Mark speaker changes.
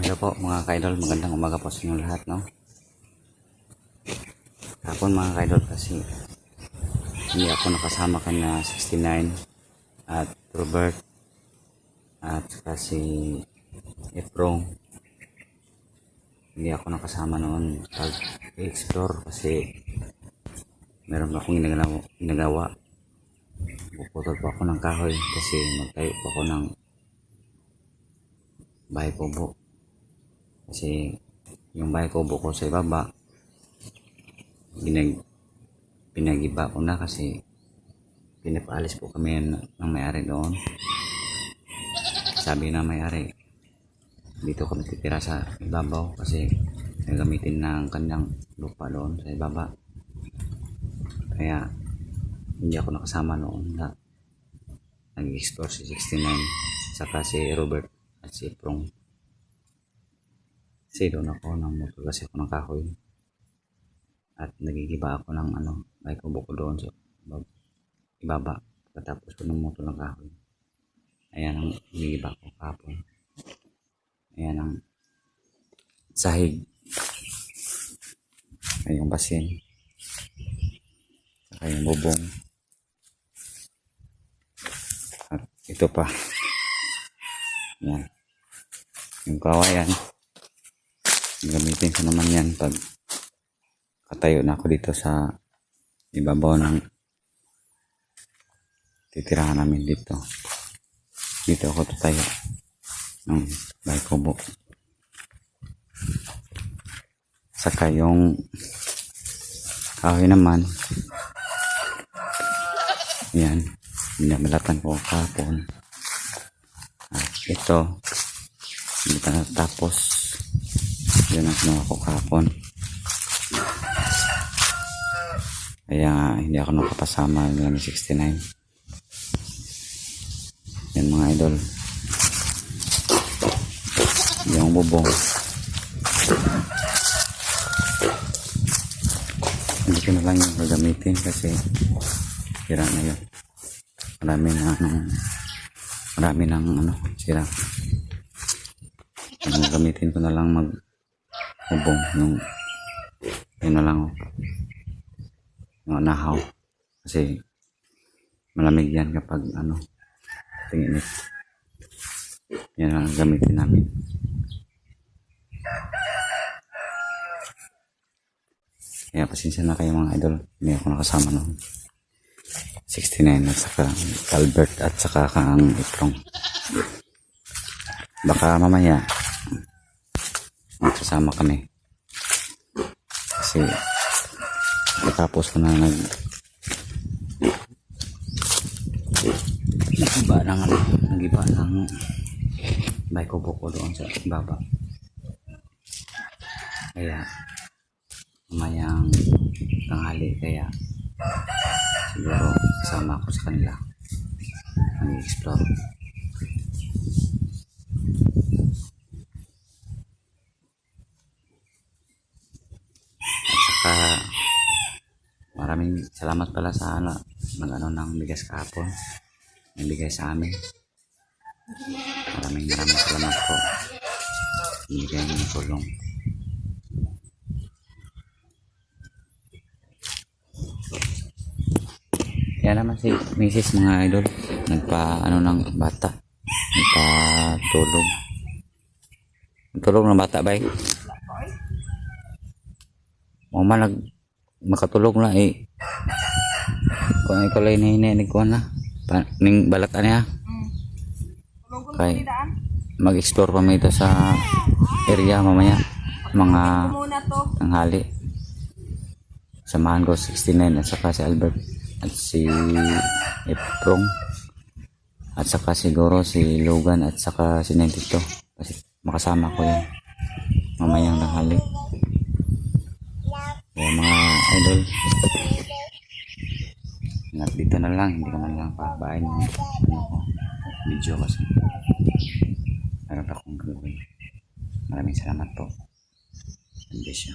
Speaker 1: Hello po mga ka-idol, magandang umaga po sa inyo lahat, no? Hapon mga ka-idol, kasi hindi ako nakasama na 69 at Robert at kasi Efrong. Hindi ako nakasama noon pag-explore kasi meron akong ginagawa. Puputol po ako ng kahoy kasi magtayo po ako ng bahay kubo. Kasi yung bahay kubo ko sa ibaba, pinagiba ko na kasi pinapaalis po kami ng may-ari doon. Sabi na may-ari, dito kami titira sa ibabaw kasi nagamitin ng kanyang lupa doon sa ibaba. Kaya hindi ako nakasama noon na nag-explore si 69 saka si Robert at si Prong. Kasi doon ako ng motor kasi ako ng kahoy at nagigiba ako ng may kubo ko doon sa ibaba. Pagkatapos ko ng motor ng kahoy, ayan ang nagigiba ko kapon. Ayan ang sahig, ay yung basin, saka yung bubong, at ito pa, yan yung kawayan. Gamitin ko naman yan pag katayo na ako dito sa ibabaw ng titirahan namin dito. Dito ako tatayo ng bahay kubo. Saka yung kahoy naman, yan, binabalatan ko kahapon. At ito, hindi pa natapos. Yun ang ginawa ko kahapon. Kaya hindi ako nakapasama ng 69. Yan mga idol. Yung bubong, hindi ko na lang yung gagamitin kasi sira na yun. Marami ng sira. Ang gamitin ko na lang bubong yung yun na lang yung nahaw kasi malamig yan kapag tingin it. Yan ang gamitin namin. Kaya pasensya na kayo mga idol, hindi ako nakasama noon 69 at saka Albert at saka kang Iprong. Baka mamaya magsasama kami kasi tapos ko na nagiba ng bahay kubo ko doon sa baba. Kaya mamayang tanghali, kaya siguro kasama ako sa kanila mag-explore. Maraming salamat pala sa ng bigas kahapon, nabigay sa amin. Maraming salamat po, nabigay ng tulong. Kaya naman si Mrs. mga idol ng bata, tulog ng bata ba makatulog na kung ikaw lang hinihinig ko na ning balatan niya kay mag-explore pa ito sa area mamaya mga tanghali. Samahan ko 69 at saka si Albert at si Efrong at saka siguro si Logan at saka si 92 kasi makasama ko yan mamayang tanghali. Kaya mga idol, dito na lang, hindi ko na lang pababain yung video kasi meron akong gagawin. Maraming salamat po. Hindi siya.